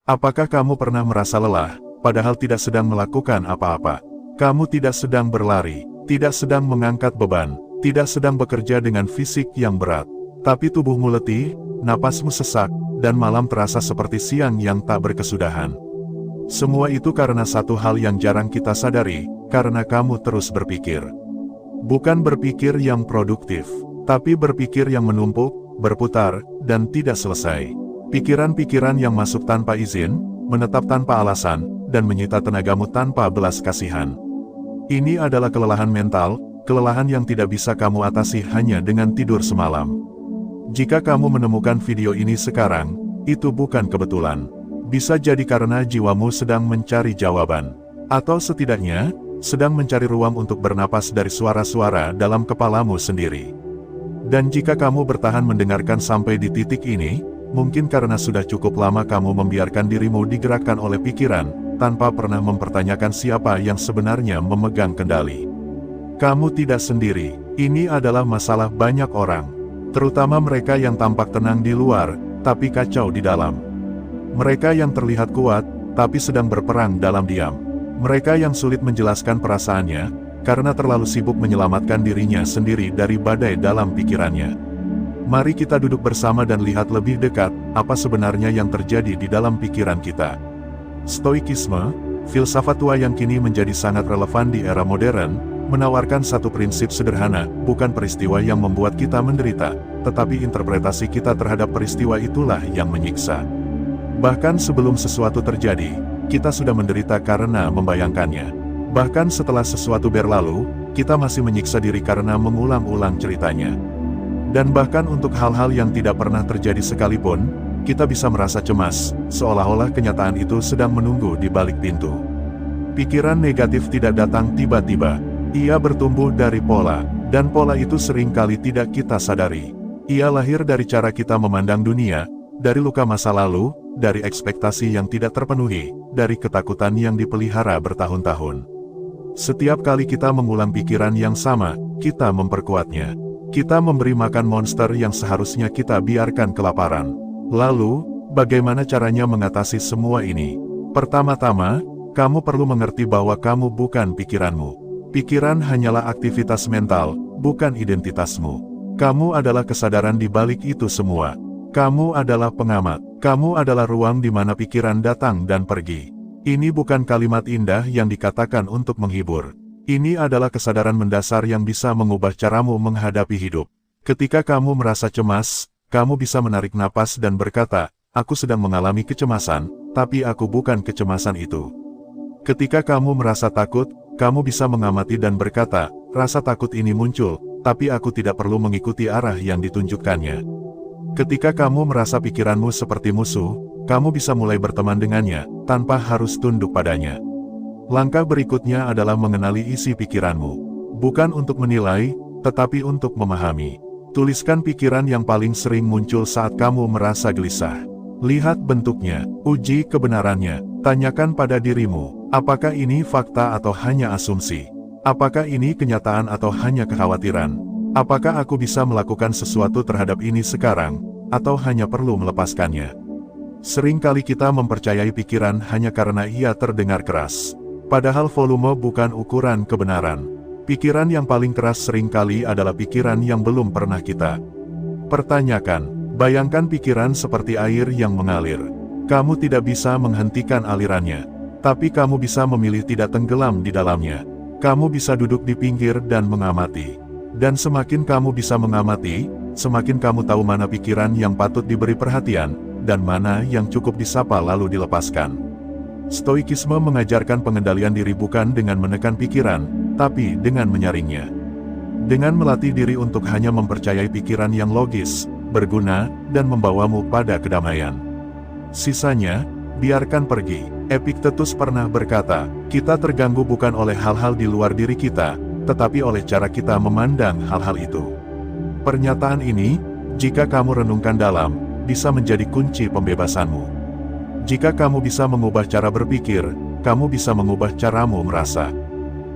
Apakah kamu pernah merasa lelah, padahal tidak sedang melakukan apa-apa? Kamu tidak sedang berlari, tidak sedang mengangkat beban, tidak sedang bekerja dengan fisik yang berat. Tapi tubuhmu letih, napasmu sesak, dan malam terasa seperti siang yang tak berkesudahan. Semua itu karena satu hal yang jarang kita sadari, karena kamu terus berpikir. Bukan berpikir yang produktif, tapi berpikir yang menumpuk, berputar, dan tidak selesai. Pikiran-pikiran yang masuk tanpa izin, menetap tanpa alasan, dan menyita tenagamu tanpa belas kasihan. Ini adalah kelelahan mental, kelelahan yang tidak bisa kamu atasi hanya dengan tidur semalam. Jika kamu menemukan video ini sekarang, itu bukan kebetulan. Bisa jadi karena jiwamu sedang mencari jawaban. Atau setidaknya, sedang mencari ruang untuk bernapas dari suara-suara dalam kepalamu sendiri. Dan jika kamu bertahan mendengarkan sampai di titik ini, mungkin karena sudah cukup lama kamu membiarkan dirimu digerakkan oleh pikiran, tanpa pernah mempertanyakan siapa yang sebenarnya memegang kendali. Kamu tidak sendiri, ini adalah masalah banyak orang. Terutama mereka yang tampak tenang di luar, tapi kacau di dalam. Mereka yang terlihat kuat, tapi sedang berperang dalam diam. Mereka yang sulit menjelaskan perasaannya, karena terlalu sibuk menyelamatkan dirinya sendiri dari badai dalam pikirannya. Mari kita duduk bersama dan lihat lebih dekat, apa sebenarnya yang terjadi di dalam pikiran kita. Stoikisme, filsafat tua yang kini menjadi sangat relevan di era modern, menawarkan satu prinsip sederhana, bukan peristiwa yang membuat kita menderita, tetapi interpretasi kita terhadap peristiwa itulah yang menyiksa. Bahkan sebelum sesuatu terjadi, kita sudah menderita karena membayangkannya. Bahkan setelah sesuatu berlalu, kita masih menyiksa diri karena mengulang-ulang ceritanya. Dan bahkan untuk hal-hal yang tidak pernah terjadi sekalipun, kita bisa merasa cemas, seolah-olah kenyataan itu sedang menunggu di balik pintu. Pikiran negatif tidak datang tiba-tiba. Ia bertumbuh dari pola, dan pola itu seringkali tidak kita sadari. Ia lahir dari cara kita memandang dunia, dari luka masa lalu, dari ekspektasi yang tidak terpenuhi, dari ketakutan yang dipelihara bertahun-tahun. Setiap kali kita mengulang pikiran yang sama, kita memperkuatnya. Kita memberi makan monster yang seharusnya kita biarkan kelaparan. Lalu, bagaimana caranya mengatasi semua ini? Pertama-tama, kamu perlu mengerti bahwa kamu bukan pikiranmu. Pikiran hanyalah aktivitas mental, bukan identitasmu. Kamu adalah kesadaran di balik itu semua. Kamu adalah pengamat. Kamu adalah ruang di mana pikiran datang dan pergi. Ini bukan kalimat indah yang dikatakan untuk menghibur. Ini adalah kesadaran mendasar yang bisa mengubah caramu menghadapi hidup. Ketika kamu merasa cemas, kamu bisa menarik napas dan berkata, "Aku sedang mengalami kecemasan, tapi aku bukan kecemasan itu." Ketika kamu merasa takut, kamu bisa mengamati dan berkata, "Rasa takut ini muncul, tapi aku tidak perlu mengikuti arah yang ditunjukkannya." Ketika kamu merasa pikiranmu seperti musuh, kamu bisa mulai berteman dengannya, tanpa harus tunduk padanya. Langkah berikutnya adalah mengenali isi pikiranmu. Bukan untuk menilai, tetapi untuk memahami. Tuliskan pikiran yang paling sering muncul saat kamu merasa gelisah. Lihat bentuknya, uji kebenarannya, tanyakan pada dirimu, apakah ini fakta atau hanya asumsi? Apakah ini kenyataan atau hanya kekhawatiran? Apakah aku bisa melakukan sesuatu terhadap ini sekarang, atau hanya perlu melepaskannya? Seringkali kita mempercayai pikiran hanya karena ia terdengar keras. Padahal volume bukan ukuran kebenaran. Pikiran yang paling keras seringkali adalah pikiran yang belum pernah kita pertanyakan. Bayangkan pikiran seperti air yang mengalir. Kamu tidak bisa menghentikan alirannya, tapi kamu bisa memilih tidak tenggelam di dalamnya. Kamu bisa duduk di pinggir dan mengamati. Dan semakin kamu bisa mengamati, semakin kamu tahu mana pikiran yang patut diberi perhatian, dan mana yang cukup disapa lalu dilepaskan. Stoikisme mengajarkan pengendalian diri bukan dengan menekan pikiran, tapi dengan menyaringnya. Dengan melatih diri untuk hanya mempercayai pikiran yang logis, berguna, dan membawamu pada kedamaian. Sisanya, biarkan pergi. Epictetus pernah berkata, kita terganggu bukan oleh hal-hal di luar diri kita, tetapi oleh cara kita memandang hal-hal itu. Pernyataan ini, jika kamu renungkan dalam, bisa menjadi kunci pembebasanmu. Jika kamu bisa mengubah cara berpikir, kamu bisa mengubah caramu merasa.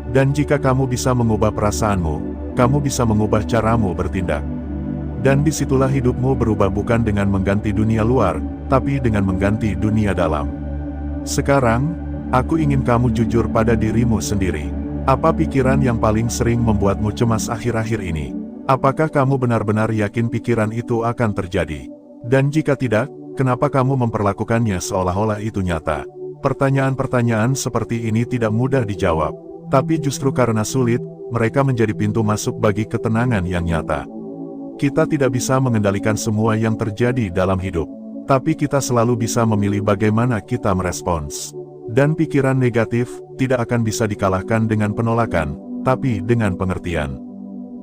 Dan jika kamu bisa mengubah perasaanmu, kamu bisa mengubah caramu bertindak. Dan disitulah hidupmu berubah bukan dengan mengganti dunia luar, tapi dengan mengganti dunia dalam. Sekarang, aku ingin kamu jujur pada dirimu sendiri. Apa pikiran yang paling sering membuatmu cemas akhir-akhir ini? Apakah kamu benar-benar yakin pikiran itu akan terjadi? Dan jika tidak, kenapa kamu memperlakukannya seolah-olah itu nyata? Pertanyaan-pertanyaan seperti ini tidak mudah dijawab. Tapi justru karena sulit, mereka menjadi pintu masuk bagi ketenangan yang nyata. Kita tidak bisa mengendalikan semua yang terjadi dalam hidup. Tapi kita selalu bisa memilih bagaimana kita merespons. Dan pikiran negatif tidak akan bisa dikalahkan dengan penolakan, tapi dengan pengertian.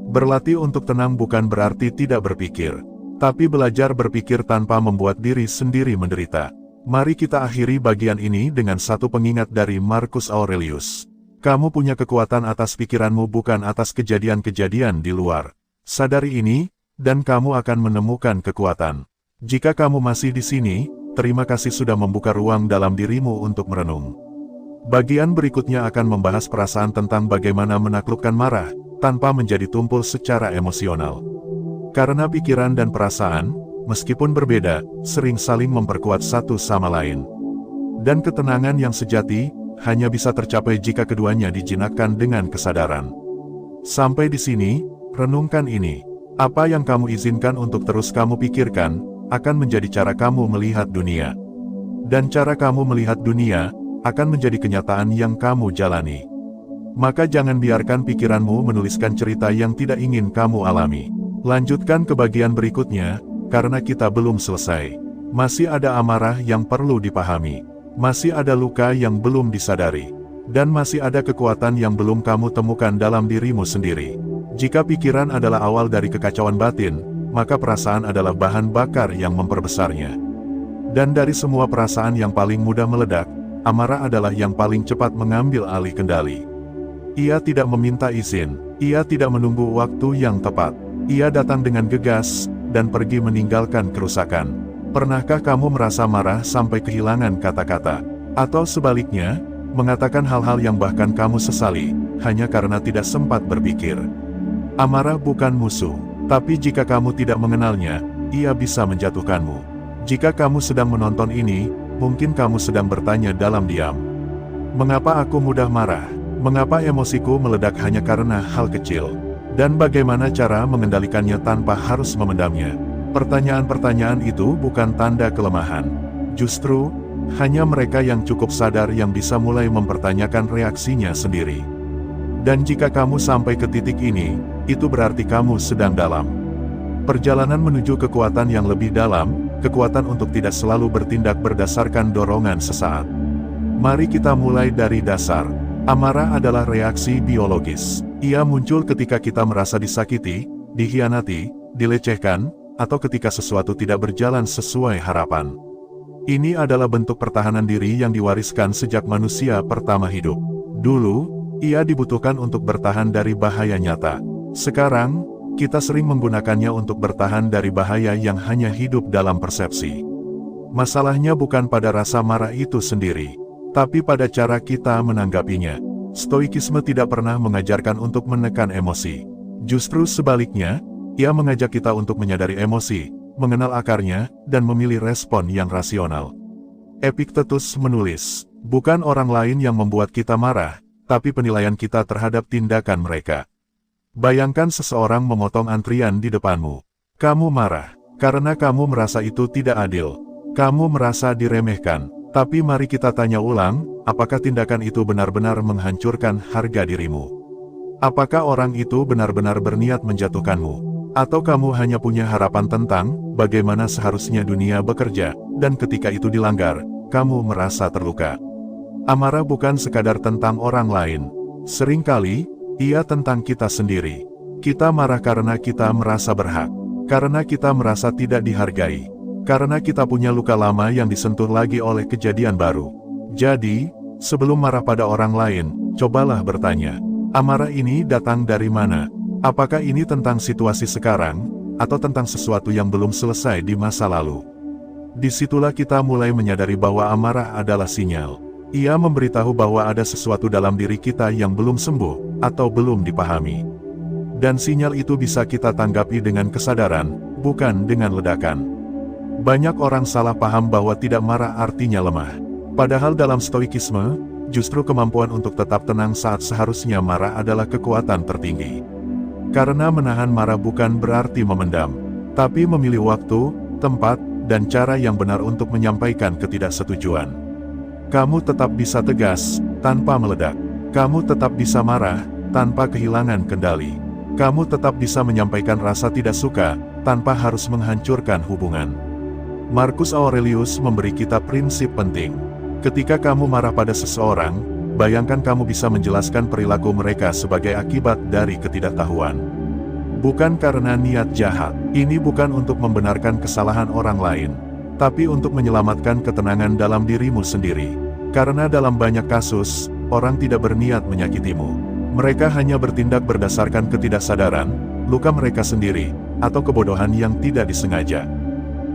Berlatih untuk tenang bukan berarti tidak berpikir, tapi belajar berpikir tanpa membuat diri sendiri menderita. Mari kita akhiri bagian ini dengan satu pengingat dari Marcus Aurelius. Kamu punya kekuatan atas pikiranmu bukan atas kejadian-kejadian di luar. Sadari ini, dan kamu akan menemukan kekuatan. Jika kamu masih di sini, terima kasih sudah membuka ruang dalam dirimu untuk merenung. Bagian berikutnya akan membahas perasaan tentang bagaimana menaklukkan marah, tanpa menjadi tumpul secara emosional. Karena pikiran dan perasaan, meskipun berbeda, sering saling memperkuat satu sama lain. Dan ketenangan yang sejati, hanya bisa tercapai jika keduanya dijinakkan dengan kesadaran. Sampai di sini, renungkan ini. Apa yang kamu izinkan untuk terus kamu pikirkan, akan menjadi cara kamu melihat dunia. Dan cara kamu melihat dunia, akan menjadi kenyataan yang kamu jalani. Maka jangan biarkan pikiranmu menuliskan cerita yang tidak ingin kamu alami. Lanjutkan ke bagian berikutnya, karena kita belum selesai. Masih ada amarah yang perlu dipahami. Masih ada luka yang belum disadari. Dan masih ada kekuatan yang belum kamu temukan dalam dirimu sendiri. Jika pikiran adalah awal dari kekacauan batin, maka perasaan adalah bahan bakar yang memperbesarnya. Dan dari semua perasaan yang paling mudah meledak, amarah adalah yang paling cepat mengambil alih kendali. Ia tidak meminta izin, ia tidak menunggu waktu yang tepat. Ia datang dengan gegas, dan pergi meninggalkan kerusakan. Pernahkah kamu merasa marah sampai kehilangan kata-kata? Atau sebaliknya, mengatakan hal-hal yang bahkan kamu sesali, hanya karena tidak sempat berpikir? Amarah bukan musuh, tapi jika kamu tidak mengenalnya, ia bisa menjatuhkanmu. Jika kamu sedang menonton ini, mungkin kamu sedang bertanya dalam diam. Mengapa aku mudah marah? Mengapa emosiku meledak hanya karena hal kecil? Dan bagaimana cara mengendalikannya tanpa harus memendamnya? Pertanyaan-pertanyaan itu bukan tanda kelemahan. Justru, hanya mereka yang cukup sadar yang bisa mulai mempertanyakan reaksinya sendiri. Dan jika kamu sampai ke titik ini, itu berarti kamu sedang dalam perjalanan menuju kekuatan yang lebih dalam, kekuatan untuk tidak selalu bertindak berdasarkan dorongan sesaat. Mari kita mulai dari dasar. Amarah adalah reaksi biologis. Ia muncul ketika kita merasa disakiti, dikhianati, dilecehkan, atau ketika sesuatu tidak berjalan sesuai harapan. Ini adalah bentuk pertahanan diri yang diwariskan sejak manusia pertama hidup. Dulu, ia dibutuhkan untuk bertahan dari bahaya nyata. Sekarang, kita sering menggunakannya untuk bertahan dari bahaya yang hanya hidup dalam persepsi. Masalahnya bukan pada rasa marah itu sendiri, tapi pada cara kita menanggapinya. Stoikisme tidak pernah mengajarkan untuk menekan emosi. Justru sebaliknya, ia mengajak kita untuk menyadari emosi, mengenal akarnya, dan memilih respon yang rasional. Epictetus menulis, bukan orang lain yang membuat kita marah, tapi penilaian kita terhadap tindakan mereka. Bayangkan seseorang memotong antrian di depanmu. Kamu marah, karena kamu merasa itu tidak adil. Kamu merasa diremehkan. Tapi mari kita tanya ulang, apakah tindakan itu benar-benar menghancurkan harga dirimu? Apakah orang itu benar-benar berniat menjatuhkanmu? Atau kamu hanya punya harapan tentang bagaimana seharusnya dunia bekerja, dan ketika itu dilanggar, kamu merasa terluka? Amarah bukan sekadar tentang orang lain. Seringkali, ia tentang kita sendiri. Kita marah karena kita merasa berhak. Karena kita merasa tidak dihargai. Karena kita punya luka lama yang disentuh lagi oleh kejadian baru. Jadi, sebelum marah pada orang lain, cobalah bertanya, amarah ini datang dari mana? Apakah ini tentang situasi sekarang, atau tentang sesuatu yang belum selesai di masa lalu? Disitulah kita mulai menyadari bahwa amarah adalah sinyal. Ia memberitahu bahwa ada sesuatu dalam diri kita yang belum sembuh, atau belum dipahami. Dan sinyal itu bisa kita tanggapi dengan kesadaran, bukan dengan ledakan. Banyak orang salah paham bahwa tidak marah artinya lemah. Padahal dalam stoikisme, justru kemampuan untuk tetap tenang saat seharusnya marah adalah kekuatan tertinggi. Karena menahan marah bukan berarti memendam, tapi memilih waktu, tempat, dan cara yang benar untuk menyampaikan ketidaksetujuan. Kamu tetap bisa tegas, tanpa meledak. Kamu tetap bisa marah, tanpa kehilangan kendali. Kamu tetap bisa menyampaikan rasa tidak suka, tanpa harus menghancurkan hubungan. Marcus Aurelius memberi kita prinsip penting. Ketika kamu marah pada seseorang, bayangkan kamu bisa menjelaskan perilaku mereka sebagai akibat dari ketidaktahuan. Bukan karena niat jahat, ini bukan untuk membenarkan kesalahan orang lain, tapi untuk menyelamatkan ketenangan dalam dirimu sendiri. Karena dalam banyak kasus, orang tidak berniat menyakitimu. Mereka hanya bertindak berdasarkan ketidaksadaran, luka mereka sendiri, atau kebodohan yang tidak disengaja.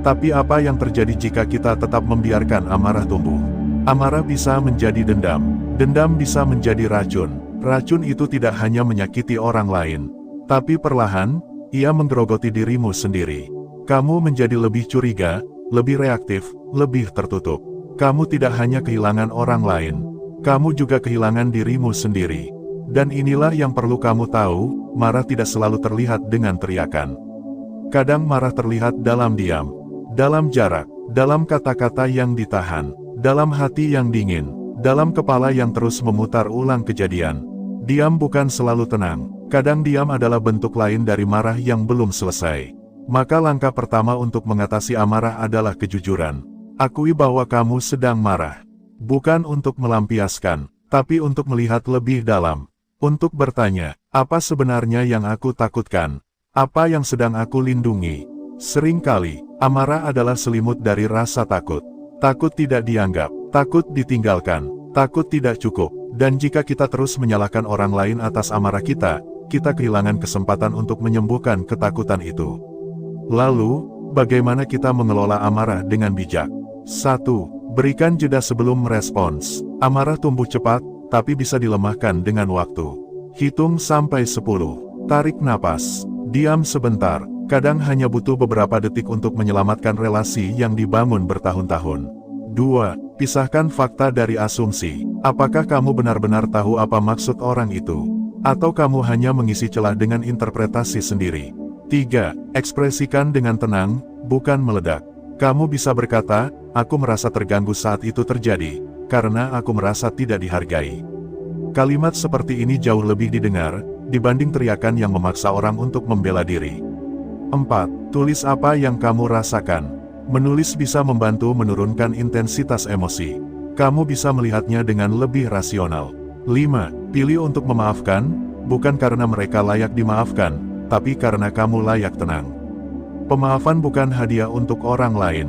Tapi apa yang terjadi jika kita tetap membiarkan amarah tumbuh? Amarah bisa menjadi dendam. Dendam bisa menjadi racun. Racun itu tidak hanya menyakiti orang lain, tapi perlahan, ia menggerogoti dirimu sendiri. Kamu menjadi lebih curiga, lebih reaktif, lebih tertutup. Kamu tidak hanya kehilangan orang lain, kamu juga kehilangan dirimu sendiri. Dan inilah yang perlu kamu tahu, marah tidak selalu terlihat dengan teriakan. Kadang marah terlihat dalam diam, dalam jarak, dalam kata-kata yang ditahan, dalam hati yang dingin, dalam kepala yang terus memutar ulang kejadian. Diam bukan selalu tenang, kadang diam adalah bentuk lain dari marah yang belum selesai. Maka langkah pertama untuk mengatasi amarah adalah kejujuran. Akui bahwa kamu sedang marah. Bukan untuk melampiaskan, tapi untuk melihat lebih dalam. Untuk bertanya, apa sebenarnya yang aku takutkan? Apa yang sedang aku lindungi? Seringkali, amarah adalah selimut dari rasa takut. Takut tidak dianggap, takut ditinggalkan, takut tidak cukup. Dan jika kita terus menyalahkan orang lain atas amarah kita kehilangan kesempatan untuk menyembuhkan ketakutan itu. Lalu, bagaimana kita mengelola amarah dengan bijak? 1. Berikan jeda sebelum merespons. Amarah tumbuh cepat, tapi bisa dilemahkan dengan waktu. Hitung sampai 10. Tarik napas. Diam sebentar. Kadang hanya butuh beberapa detik untuk menyelamatkan relasi yang dibangun bertahun-tahun. 2. Pisahkan fakta dari asumsi. Apakah kamu benar-benar tahu apa maksud orang itu? Atau kamu hanya mengisi celah dengan interpretasi sendiri? 3. Ekspresikan dengan tenang, bukan meledak. Kamu bisa berkata, aku merasa terganggu saat itu terjadi, karena aku merasa tidak dihargai. Kalimat seperti ini jauh lebih didengar, dibanding teriakan yang memaksa orang untuk membela diri. 4. Tulis apa yang kamu rasakan. Menulis bisa membantu menurunkan intensitas emosi. Kamu bisa melihatnya dengan lebih rasional. 5. Pilih untuk memaafkan, bukan karena mereka layak dimaafkan, tapi karena kamu layak tenang. Pemaafan bukan hadiah untuk orang lain,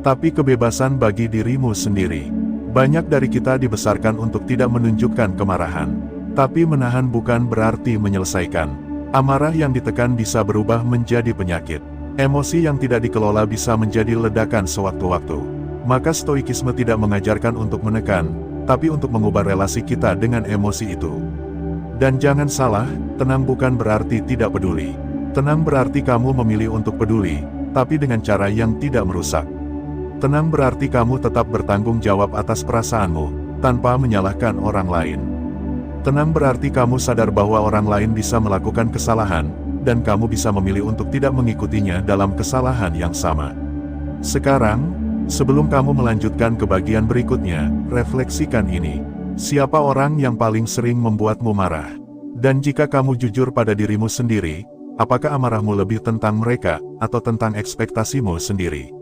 tapi kebebasan bagi dirimu sendiri. Banyak dari kita dibesarkan untuk tidak menunjukkan kemarahan, tapi menahan bukan berarti menyelesaikan. Amarah yang ditekan bisa berubah menjadi penyakit. Emosi yang tidak dikelola bisa menjadi ledakan sewaktu-waktu. Maka stoikisme tidak mengajarkan untuk menekan, tapi untuk mengubah relasi kita dengan emosi itu. Dan jangan salah, tenang bukan berarti tidak peduli. Tenang berarti kamu memilih untuk peduli, tapi dengan cara yang tidak merusak. Tenang berarti kamu tetap bertanggung jawab atas perasaanmu, tanpa menyalahkan orang lain. Tenang berarti kamu sadar bahwa orang lain bisa melakukan kesalahan, dan kamu bisa memilih untuk tidak mengikutinya dalam kesalahan yang sama. Sekarang, sebelum kamu melanjutkan ke bagian berikutnya, refleksikan ini. Siapa orang yang paling sering membuatmu marah? Dan jika kamu jujur pada dirimu sendiri, apakah amarahmu lebih tentang mereka, atau tentang ekspektasimu sendiri?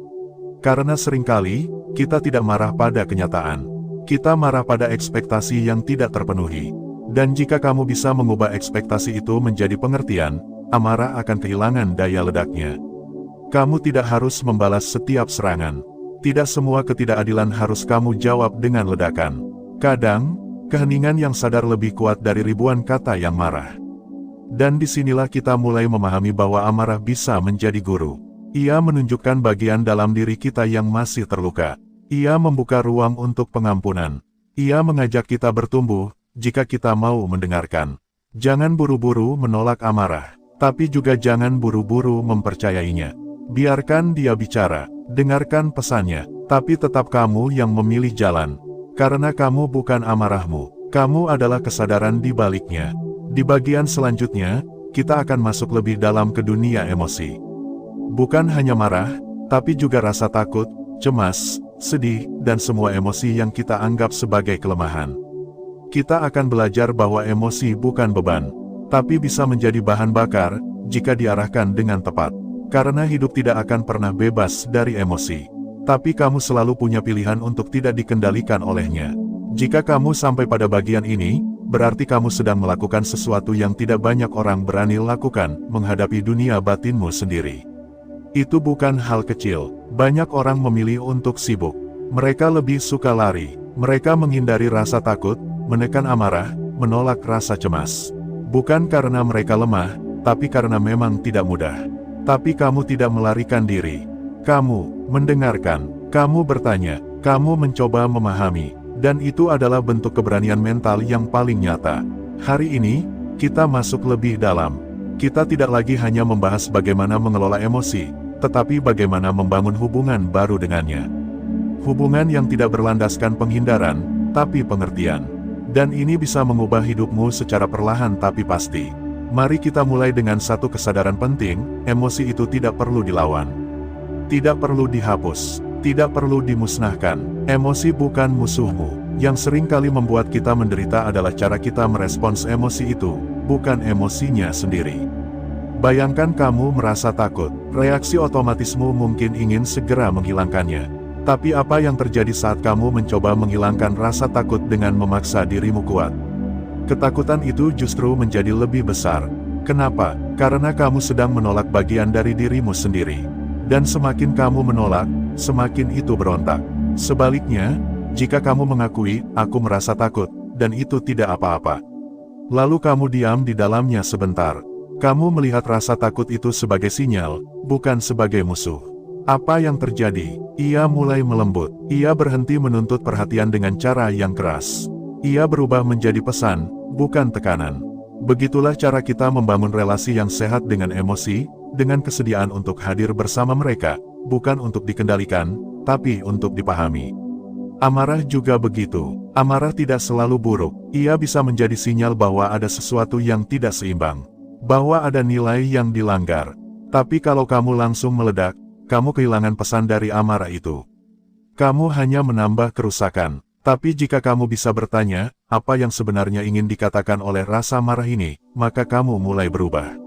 Karena seringkali, kita tidak marah pada kenyataan. Kita marah pada ekspektasi yang tidak terpenuhi. Dan jika kamu bisa mengubah ekspektasi itu menjadi pengertian, amarah akan kehilangan daya ledaknya. Kamu tidak harus membalas setiap serangan. Tidak semua ketidakadilan harus kamu jawab dengan ledakan. Kadang, keheningan yang sadar lebih kuat dari ribuan kata yang marah. Dan disinilah kita mulai memahami bahwa amarah bisa menjadi guru. Ia menunjukkan bagian dalam diri kita yang masih terluka. Ia membuka ruang untuk pengampunan. Ia mengajak kita bertumbuh, jika kita mau mendengarkan. Jangan buru-buru menolak amarah, tapi juga jangan buru-buru mempercayainya. Biarkan dia bicara, dengarkan pesannya, tapi tetap kamu yang memilih jalan. Karena kamu bukan amarahmu, kamu adalah kesadaran di baliknya. Di bagian selanjutnya, kita akan masuk lebih dalam ke dunia emosi. Bukan hanya marah, tapi juga rasa takut, cemas, sedih, dan semua emosi yang kita anggap sebagai kelemahan. Kita akan belajar bahwa emosi bukan beban, tapi bisa menjadi bahan bakar, jika diarahkan dengan tepat. Karena hidup tidak akan pernah bebas dari emosi. Tapi kamu selalu punya pilihan untuk tidak dikendalikan olehnya. Jika kamu sampai pada bagian ini, berarti kamu sedang melakukan sesuatu yang tidak banyak orang berani lakukan, menghadapi dunia batinmu sendiri. Itu bukan hal kecil. Banyak orang memilih untuk sibuk. Mereka lebih suka lari. Mereka menghindari rasa takut, menekan amarah, menolak rasa cemas. Bukan karena mereka lemah, tapi karena memang tidak mudah. Tapi kamu tidak melarikan diri. Kamu mendengarkan, kamu bertanya, kamu mencoba memahami, dan itu adalah bentuk keberanian mental yang paling nyata. Hari ini, kita masuk lebih dalam. Kita tidak lagi hanya membahas bagaimana mengelola emosi, tetapi bagaimana membangun hubungan baru dengannya. Hubungan yang tidak berlandaskan penghindaran, tapi pengertian. Dan ini bisa mengubah hidupmu secara perlahan tapi pasti. Mari kita mulai dengan satu kesadaran penting, emosi itu tidak perlu dilawan. Tidak perlu dihapus, tidak perlu dimusnahkan. Emosi bukan musuhmu. Yang sering kali membuat kita menderita adalah cara kita merespons emosi itu, bukan emosinya sendiri. Bayangkan kamu merasa takut, reaksi otomatismu mungkin ingin segera menghilangkannya. Tapi apa yang terjadi saat kamu mencoba menghilangkan rasa takut dengan memaksa dirimu kuat? Ketakutan itu justru menjadi lebih besar. Kenapa? Karena kamu sedang menolak bagian dari dirimu sendiri. Dan semakin kamu menolak, semakin itu berontak. Sebaliknya, jika kamu mengakui, aku merasa takut, dan itu tidak apa-apa. Lalu kamu diam di dalamnya sebentar. Kamu melihat rasa takut itu sebagai sinyal, bukan sebagai musuh. Apa yang terjadi? Ia mulai melembut. Ia berhenti menuntut perhatian dengan cara yang keras. Ia berubah menjadi pesan, bukan tekanan. Begitulah cara kita membangun relasi yang sehat dengan emosi, dengan kesediaan untuk hadir bersama mereka, bukan untuk dikendalikan, tapi untuk dipahami. Amarah juga begitu. Amarah tidak selalu buruk. Ia bisa menjadi sinyal bahwa ada sesuatu yang tidak seimbang, bahwa ada nilai yang dilanggar. Tapi kalau kamu langsung meledak, kamu kehilangan pesan dari amarah itu. Kamu hanya menambah kerusakan. Tapi jika kamu bisa bertanya, apa yang sebenarnya ingin dikatakan oleh rasa marah ini, maka kamu mulai berubah.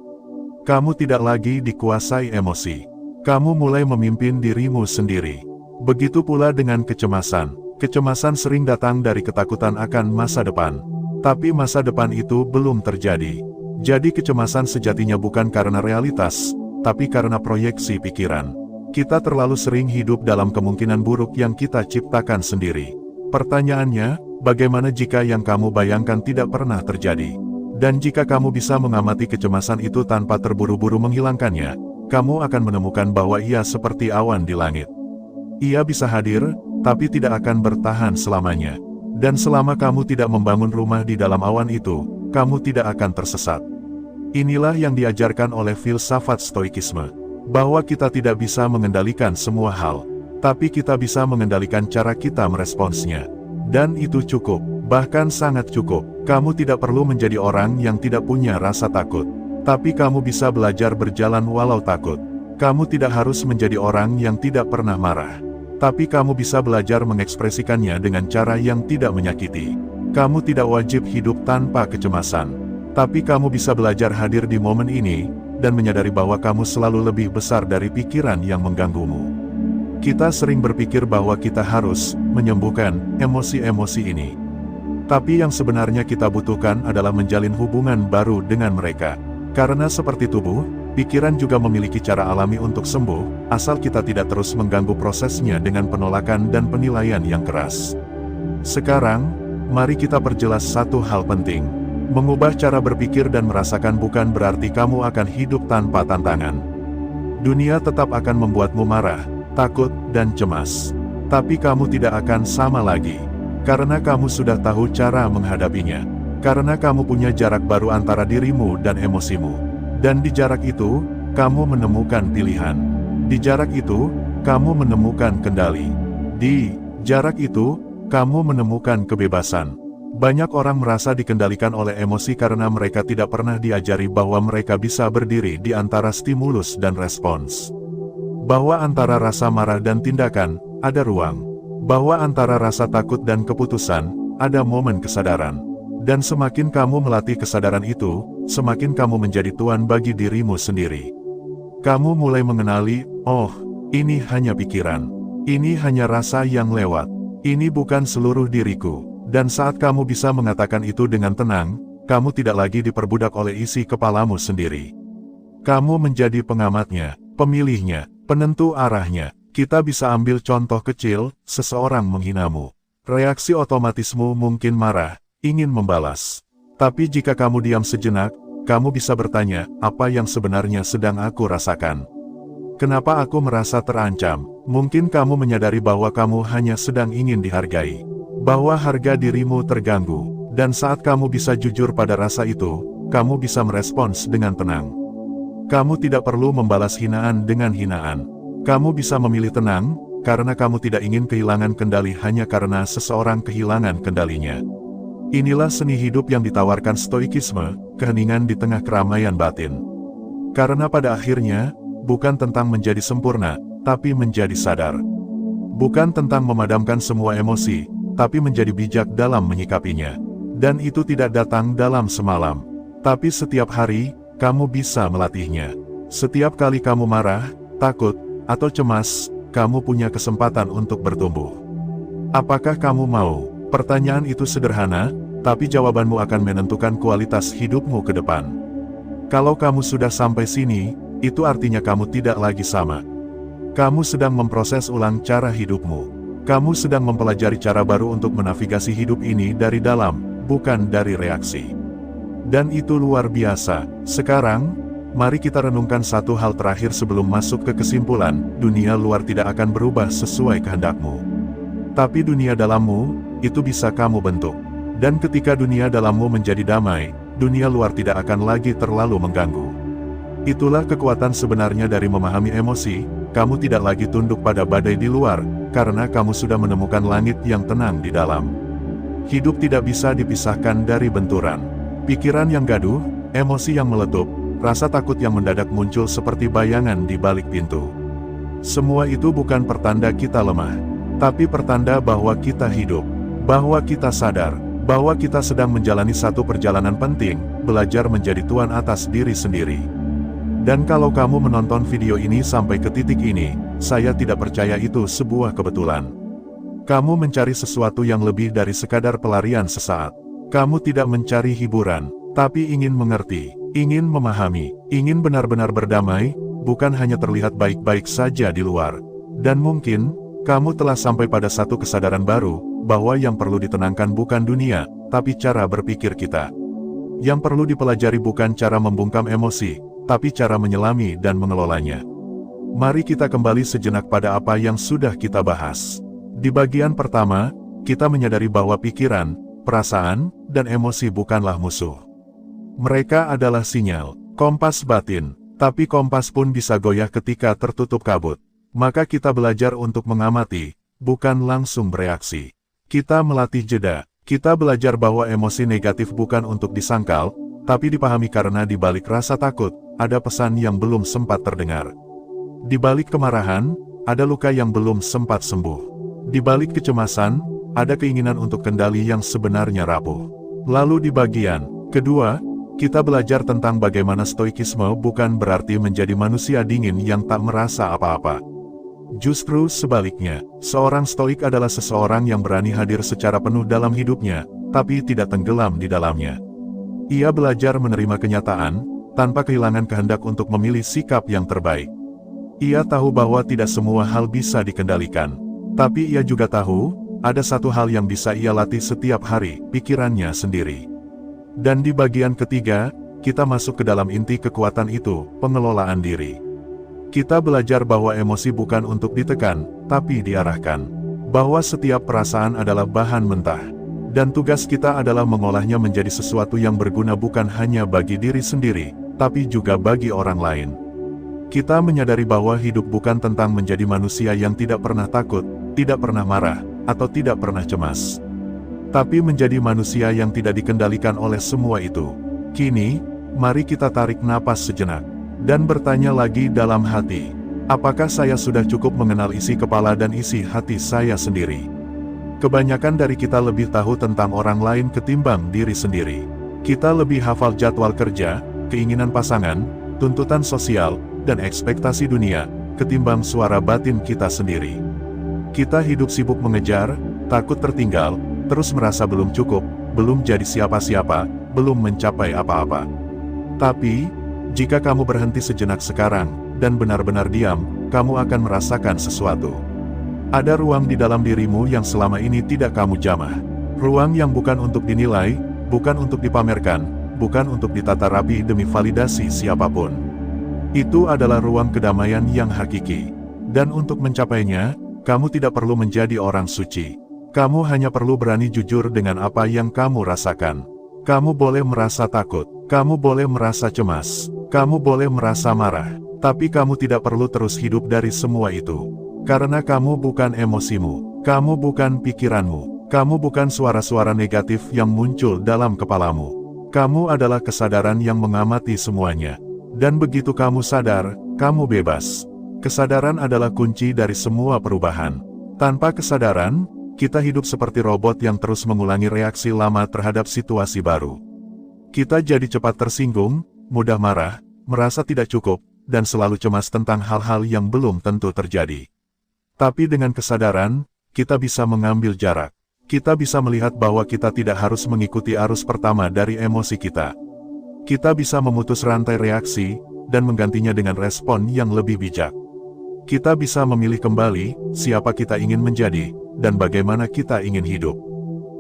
Kamu tidak lagi dikuasai emosi. Kamu mulai memimpin dirimu sendiri. Begitu pula dengan kecemasan. Kecemasan sering datang dari ketakutan akan masa depan. Tapi masa depan itu belum terjadi. Jadi kecemasan sejatinya bukan karena realitas, tapi karena proyeksi pikiran. Kita terlalu sering hidup dalam kemungkinan buruk yang kita ciptakan sendiri. Pertanyaannya, bagaimana jika yang kamu bayangkan tidak pernah terjadi? Dan jika kamu bisa mengamati kecemasan itu tanpa terburu-buru menghilangkannya, kamu akan menemukan bahwa ia seperti awan di langit. Ia bisa hadir, tapi tidak akan bertahan selamanya. Dan selama kamu tidak membangun rumah di dalam awan itu, kamu tidak akan tersesat. Inilah yang diajarkan oleh filsafat Stoikisme, bahwa kita tidak bisa mengendalikan semua hal, tapi kita bisa mengendalikan cara kita meresponsnya. Dan itu cukup, bahkan sangat cukup. Kamu tidak perlu menjadi orang yang tidak punya rasa takut, tapi kamu bisa belajar berjalan walau takut. Kamu tidak harus menjadi orang yang tidak pernah marah, tapi kamu bisa belajar mengekspresikannya dengan cara yang tidak menyakiti. Kamu tidak wajib hidup tanpa kecemasan, tapi kamu bisa belajar hadir di momen ini, dan menyadari bahwa kamu selalu lebih besar dari pikiran yang mengganggumu. Kita sering berpikir bahwa kita harus menyembuhkan emosi-emosi ini. Tapi yang sebenarnya kita butuhkan adalah menjalin hubungan baru dengan mereka. Karena seperti tubuh, pikiran juga memiliki cara alami untuk sembuh, asal kita tidak terus mengganggu prosesnya dengan penolakan dan penilaian yang keras. Sekarang, mari kita perjelas satu hal penting. Mengubah cara berpikir dan merasakan bukan berarti kamu akan hidup tanpa tantangan. Dunia tetap akan membuatmu marah, takut, dan cemas. Tapi kamu tidak akan sama lagi. Karena kamu sudah tahu cara menghadapinya. Karena kamu punya jarak baru antara dirimu dan emosimu. Dan di jarak itu, kamu menemukan pilihan. Di jarak itu, kamu menemukan kendali. Di jarak itu, kamu menemukan kebebasan. Banyak orang merasa dikendalikan oleh emosi karena mereka tidak pernah diajari bahwa mereka bisa berdiri di antara stimulus dan respons. Bahwa antara rasa marah dan tindakan, ada ruang. Bahwa antara rasa takut dan keputusan, ada momen kesadaran. Dan semakin kamu melatih kesadaran itu, semakin kamu menjadi tuan bagi dirimu sendiri. Kamu mulai mengenali, oh, ini hanya pikiran. Ini hanya rasa yang lewat. Ini bukan seluruh diriku. Dan saat kamu bisa mengatakan itu dengan tenang, kamu tidak lagi diperbudak oleh isi kepalamu sendiri. Kamu menjadi pengamatnya, pemilihnya, penentu arahnya. Kita bisa ambil contoh kecil, seseorang menghinamu. Reaksi otomatismu mungkin marah, ingin membalas. Tapi jika kamu diam sejenak, kamu bisa bertanya, apa yang sebenarnya sedang aku rasakan? Kenapa aku merasa terancam? Mungkin kamu menyadari bahwa kamu hanya sedang ingin dihargai. Bahwa harga dirimu terganggu. Dan saat kamu bisa jujur pada rasa itu, kamu bisa merespons dengan tenang. Kamu tidak perlu membalas hinaan dengan hinaan. Kamu bisa memilih tenang, karena kamu tidak ingin kehilangan kendali hanya karena seseorang kehilangan kendalinya. Inilah seni hidup yang ditawarkan stoikisme, keheningan di tengah keramaian batin. Karena pada akhirnya, bukan tentang menjadi sempurna, tapi menjadi sadar. Bukan tentang memadamkan semua emosi, tapi menjadi bijak dalam menyikapinya. Dan itu tidak datang dalam semalam. Tapi setiap hari, kamu bisa melatihnya. Setiap kali kamu marah, takut, atau cemas, kamu punya kesempatan untuk bertumbuh. Apakah kamu mau? Pertanyaan itu sederhana, tapi jawabanmu akan menentukan kualitas hidupmu ke depan. Kalau kamu sudah sampai sini, itu artinya kamu tidak lagi sama. Kamu sedang memproses ulang cara hidupmu. Kamu sedang mempelajari cara baru untuk menavigasi hidup ini dari dalam, bukan dari reaksi. Dan itu luar biasa. Sekarang, mari kita renungkan satu hal terakhir sebelum masuk ke kesimpulan, dunia luar tidak akan berubah sesuai kehendakmu. Tapi dunia dalammu, itu bisa kamu bentuk. Dan ketika dunia dalammu menjadi damai, dunia luar tidak akan lagi terlalu mengganggu. Itulah kekuatan sebenarnya dari memahami emosi, kamu tidak lagi tunduk pada badai di luar, karena kamu sudah menemukan langit yang tenang di dalam. Hidup tidak bisa dipisahkan dari benturan. Pikiran yang gaduh, emosi yang meletup, rasa takut yang mendadak muncul seperti bayangan di balik pintu. Semua itu bukan pertanda kita lemah, tapi pertanda bahwa kita hidup, bahwa kita sadar, bahwa kita sedang menjalani satu perjalanan penting, belajar menjadi tuan atas diri sendiri. Dan kalau kamu menonton video ini sampai ke titik ini, saya tidak percaya itu sebuah kebetulan. Kamu mencari sesuatu yang lebih dari sekadar pelarian sesaat. Kamu tidak mencari hiburan, tapi ingin mengerti, ingin memahami, ingin benar-benar berdamai, bukan hanya terlihat baik-baik saja di luar. Dan mungkin, kamu telah sampai pada satu kesadaran baru, bahwa yang perlu ditenangkan bukan dunia, tapi cara berpikir kita. Yang perlu dipelajari bukan cara membungkam emosi, tapi cara menyelami dan mengelolanya. Mari kita kembali sejenak pada apa yang sudah kita bahas. Di bagian pertama, kita menyadari bahwa pikiran, perasaan, dan emosi bukanlah musuh. Mereka adalah sinyal, kompas batin, tapi kompas pun bisa goyah ketika tertutup kabut. Maka kita belajar untuk mengamati, bukan langsung bereaksi. Kita melatih jeda, kita belajar bahwa emosi negatif bukan untuk disangkal, tapi dipahami karena di balik rasa takut, ada pesan yang belum sempat terdengar. Di balik kemarahan, ada luka yang belum sempat sembuh. Di balik kecemasan, ada keinginan untuk kendali yang sebenarnya rapuh. Lalu di bagian kedua, kita belajar tentang bagaimana stoikisme bukan berarti menjadi manusia dingin yang tak merasa apa-apa. Justru sebaliknya, seorang stoik adalah seseorang yang berani hadir secara penuh dalam hidupnya, tapi tidak tenggelam di dalamnya. Ia belajar menerima kenyataan, tanpa kehilangan kehendak untuk memilih sikap yang terbaik. Ia tahu bahwa tidak semua hal bisa dikendalikan. Tapi ia juga tahu, ada satu hal yang bisa ia latih setiap hari, pikirannya sendiri. Dan di bagian ketiga, kita masuk ke dalam inti kekuatan itu, pengelolaan diri. Kita belajar bahwa emosi bukan untuk ditekan, tapi diarahkan. Bahwa setiap perasaan adalah bahan mentah. Dan tugas kita adalah mengolahnya menjadi sesuatu yang berguna bukan hanya bagi diri sendiri, tapi juga bagi orang lain. Kita menyadari bahwa hidup bukan tentang menjadi manusia yang tidak pernah takut, tidak pernah marah, atau tidak pernah cemas. Tapi menjadi manusia yang tidak dikendalikan oleh semua itu. Kini, mari kita tarik napas sejenak, dan bertanya lagi dalam hati, apakah saya sudah cukup mengenal isi kepala dan isi hati saya sendiri? Kebanyakan dari kita lebih tahu tentang orang lain ketimbang diri sendiri. Kita lebih hafal jadwal kerja, keinginan pasangan, tuntutan sosial, dan ekspektasi dunia, ketimbang suara batin kita sendiri. Kita hidup sibuk mengejar, takut tertinggal, terus merasa belum cukup, belum jadi siapa-siapa, belum mencapai apa-apa. Tapi, jika kamu berhenti sejenak sekarang, dan benar-benar diam, kamu akan merasakan sesuatu. Ada ruang di dalam dirimu yang selama ini tidak kamu jamah. Ruang yang bukan untuk dinilai, bukan untuk dipamerkan, bukan untuk ditata rapi demi validasi siapapun. Itu adalah ruang kedamaian yang hakiki. Dan untuk mencapainya, kamu tidak perlu menjadi orang suci. Kamu hanya perlu berani jujur dengan apa yang kamu rasakan. Kamu boleh merasa takut, kamu boleh merasa cemas, kamu boleh merasa marah, tapi kamu tidak perlu terus hidup dari semua itu. Karena kamu bukan emosimu, kamu bukan pikiranmu, kamu bukan suara-suara negatif yang muncul dalam kepalamu. Kamu adalah kesadaran yang mengamati semuanya. Dan begitu kamu sadar, kamu bebas. Kesadaran adalah kunci dari semua perubahan. Tanpa kesadaran, kita hidup seperti robot yang terus mengulangi reaksi lama terhadap situasi baru. Kita jadi cepat tersinggung, mudah marah, merasa tidak cukup, dan selalu cemas tentang hal-hal yang belum tentu terjadi. Tapi dengan kesadaran, kita bisa mengambil jarak. Kita bisa melihat bahwa kita tidak harus mengikuti arus pertama dari emosi kita. Kita bisa memutus rantai reaksi, dan menggantinya dengan respon yang lebih bijak. Kita bisa memilih kembali siapa kita ingin menjadi, dan bagaimana kita ingin hidup.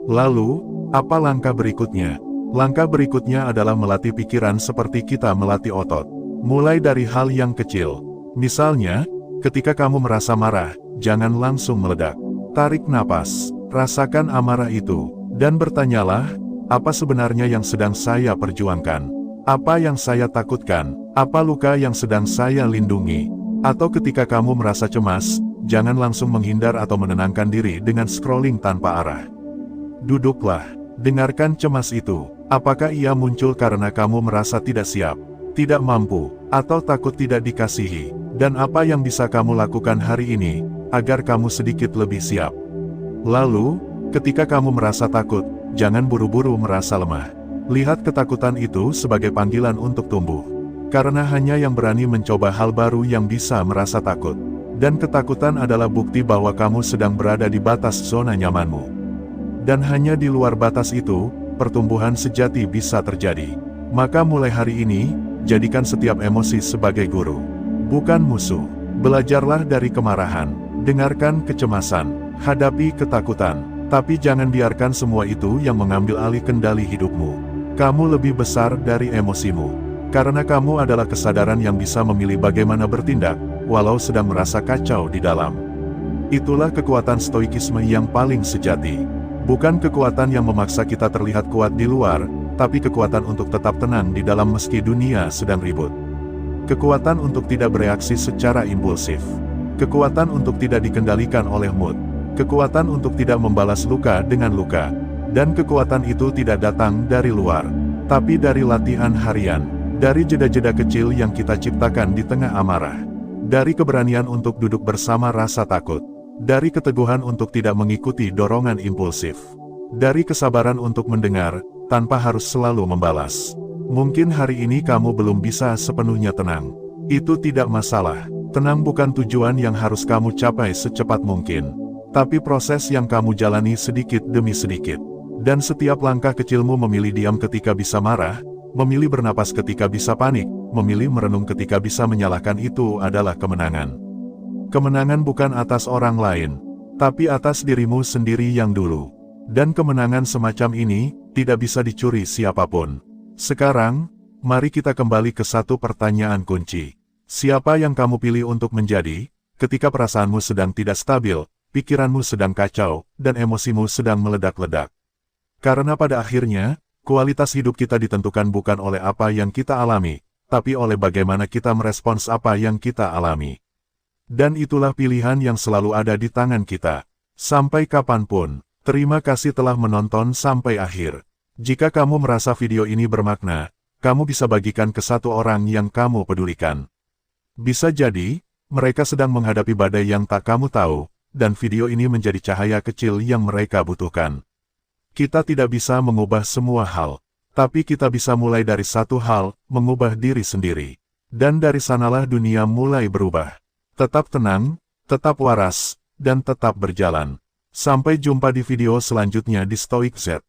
Lalu, apa langkah berikutnya? Langkah berikutnya adalah melatih pikiran seperti kita melatih otot. Mulai dari hal yang kecil. Misalnya, ketika kamu merasa marah, jangan langsung meledak. Tarik napas, rasakan amarah itu, dan bertanyalah, apa sebenarnya yang sedang saya perjuangkan? Apa yang saya takutkan? Apa luka yang sedang saya lindungi? Atau ketika kamu merasa cemas, jangan langsung menghindar atau menenangkan diri dengan scrolling tanpa arah. Duduklah, dengarkan cemas itu. Apakah ia muncul karena kamu merasa tidak siap, tidak mampu, atau takut tidak dikasihi? Dan apa yang bisa kamu lakukan hari ini, agar kamu sedikit lebih siap? Lalu, ketika kamu merasa takut, jangan buru-buru merasa lemah. Lihat ketakutan itu sebagai panggilan untuk tumbuh. Karena hanya yang berani mencoba hal baru yang bisa merasa takut. Dan ketakutan adalah bukti bahwa kamu sedang berada di batas zona nyamanmu. Dan hanya di luar batas itu, pertumbuhan sejati bisa terjadi. Maka mulai hari ini, jadikan setiap emosi sebagai guru, bukan musuh. Belajarlah dari kemarahan, dengarkan kecemasan, hadapi ketakutan, tapi jangan biarkan semua itu yang mengambil alih kendali hidupmu. Kamu lebih besar dari emosimu. Karena kamu adalah kesadaran yang bisa memilih bagaimana bertindak, walau sedang merasa kacau di dalam. Itulah kekuatan stoikisme yang paling sejati. Bukan kekuatan yang memaksa kita terlihat kuat di luar, tapi kekuatan untuk tetap tenang di dalam meski dunia sedang ribut. Kekuatan untuk tidak bereaksi secara impulsif. Kekuatan untuk tidak dikendalikan oleh mood. Kekuatan untuk tidak membalas luka dengan luka. Dan kekuatan itu tidak datang dari luar, tapi dari latihan harian. Dari jeda-jeda kecil yang kita ciptakan di tengah amarah. Dari keberanian untuk duduk bersama rasa takut. Dari keteguhan untuk tidak mengikuti dorongan impulsif. Dari kesabaran untuk mendengar, tanpa harus selalu membalas. Mungkin hari ini kamu belum bisa sepenuhnya tenang. Itu tidak masalah. Tenang bukan tujuan yang harus kamu capai secepat mungkin. Tapi proses yang kamu jalani sedikit demi sedikit. Dan setiap langkah kecilmu memilih diam ketika bisa marah, memilih bernapas ketika bisa panik, memilih merenung ketika bisa menyalahkan itu adalah kemenangan. Kemenangan bukan atas orang lain, tapi atas dirimu sendiri yang dulu. Dan kemenangan semacam ini, tidak bisa dicuri siapapun. Sekarang, mari kita kembali ke satu pertanyaan kunci. Siapa yang kamu pilih untuk menjadi, ketika perasaanmu sedang tidak stabil, pikiranmu sedang kacau, dan emosimu sedang meledak-ledak? Karena pada akhirnya, kualitas hidup kita ditentukan bukan oleh apa yang kita alami, tapi oleh bagaimana kita merespons apa yang kita alami. Dan itulah pilihan yang selalu ada di tangan kita. Sampai kapanpun, terima kasih telah menonton sampai akhir. Jika kamu merasa video ini bermakna, kamu bisa bagikan ke satu orang yang kamu pedulikan. Bisa jadi, mereka sedang menghadapi badai yang tak kamu tahu, dan video ini menjadi cahaya kecil yang mereka butuhkan. Kita tidak bisa mengubah semua hal, tapi kita bisa mulai dari satu hal, mengubah diri sendiri. Dan dari sanalah dunia mulai berubah. Tetap tenang, tetap waras, dan tetap berjalan. Sampai jumpa di video selanjutnya di Stoic Z.